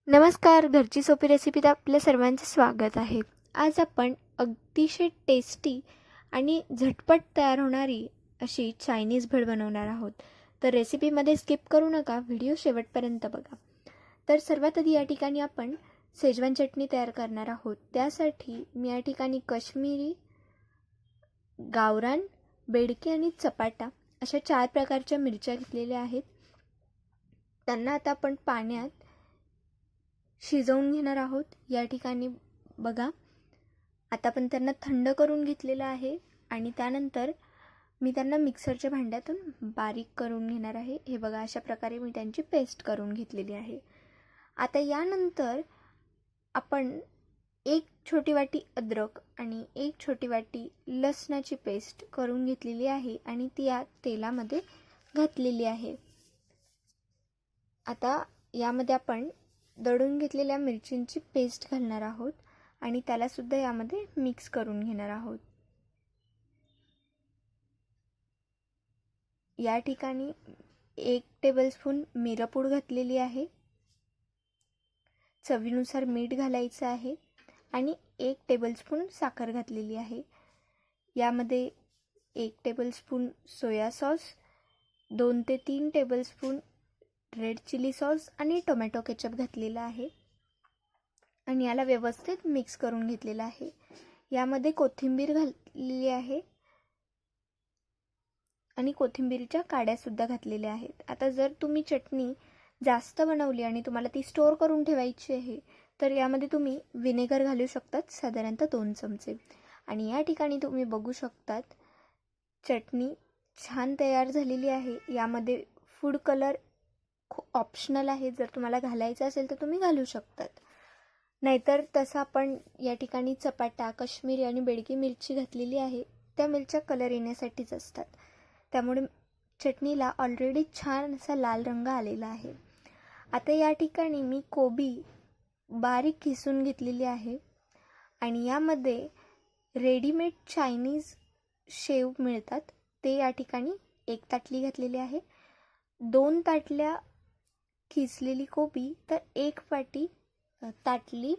नमस्कार, घरची सोपी रेसिपीत आपल्या सर्वांचे स्वागत आहे. आज आपण अतिशय टेस्टी आणि झटपट तयार होणारी अशी चायनीज भेळ बनवणार आहोत. तर रेसिपीमध्ये स्किप करू नका, व्हिडिओ शेवटपर्यंत बघा. तर सर्वात आधी या ठिकाणी आपण शेजवान चटणी तयार करणार आहोत. त्यासाठी मी या ठिकाणी काश्मीरी, गावरान, बेडकी आणि चपाटा अशा 4 प्रकारच्या मिरच्या घेतलेल्या आहेत. त्यांना आता आपण पाण्यात शिजवून घेणार आहोत. या ठिकाणी बघा, आता आपण त्यांना थंड करून घेतलेलं आहे आणि त्यानंतर मी त्यांना मिक्सरच्या भांड्यातून बारीक करून घेणार आहे. हे बघा, अशा प्रकारे मी त्यांची पेस्ट करून घेतलेली आहे. आता यानंतर आपण 1 छोटी वाटी अद्रक आणि 1 छोटी वाटी लसणाची पेस्ट करून घेतलेली आहे आणि ती या तेलामध्ये घातलेली आहे. आता यामध्ये आपण दळून घेतलेल्या मिरचींची पेस्ट घालणार आहोत आणि त्याला सुद्धा यामध्ये मिक्स करून घेणार आहोत. या ठिकाणी 1 टेबलस्पून मिरपूड घातलेली आहे, चवीनुसार मीठ घालायचं आहे आणि 1 टेबलस्पून साखर घातलेली आहे. यामध्ये 1 टेबलस्पून सोया सॉस, 2 ते 3 टेबलस्पून रेड चिली सॉस आणि टोमॅटो केचप घातलेला आहे आणि याला व्यवस्थित मिक्स करून घेतलेला आहे. यामध्ये कोथिंबीर घातलेली आहे आणि कोथिंबीरच्या काड्या सुद्धा घातलेल्या आहेत. आता जर तुम्ही चटणी जास्त बनवली आणि तुम्हाला ती स्टोअर करून ठेवायची आहे तर यामध्ये तुम्ही व्हिनेगर घालू शकतात, साधारणतः 2 चमचे. आणि या ठिकाणी तुम्ही बघू शकतात चटणी छान तयार झालेली आहे. यामध्ये फूड कलर ऑप्शनल आहे, जर तुम्हाला घालायचं असेल तर तुम्ही घालू शकतात, नाहीतर तसं आपण या ठिकाणी चपाटा, काश्मीरी आणि बेडकी मिरची घातलेली आहे, त्या मिरच्या कलर येण्यासाठीच असतात. त्यामुळे चटणीला ऑलरेडी छान असा लाल रंग आलेला आहे. आता या ठिकाणी मी कोबी बारीक किसून घेतलेली आहे आणि यामध्ये रेडीमेड चायनीज शेव मिळतात, ते या ठिकाणी 1 ताटली घातलेली आहे. 2 ताटल्या किसलेली कोबी, तर 1 वाटी ताटली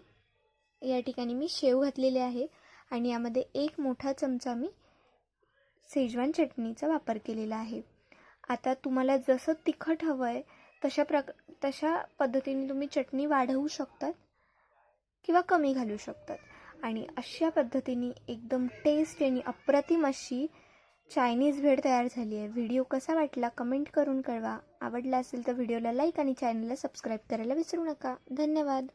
या ठिकाणी मी शेव घातलेले आहे आणि यामध्ये 1 मोठा चमचा मी शेजवान चटणीचा वापर केलेला आहे. आता तुम्हाला जसं तिखट हवं आहे तशा पद्धतीने तुम्ही चटणी वाढवू शकतात किंवा कमी घालू शकतात आणि अशा पद्धतीने एकदम टेस्ट आणि अप्रतिम अशी चायनीज भेळ तयार झाली आहे. व्हिडिओ कसा वाटला कमेंट करून कळवा. आवडला असेल तर व्हिडिओला लाईक आणि चॅनलला सबस्क्राईब करायला विसरू नका. धन्यवाद.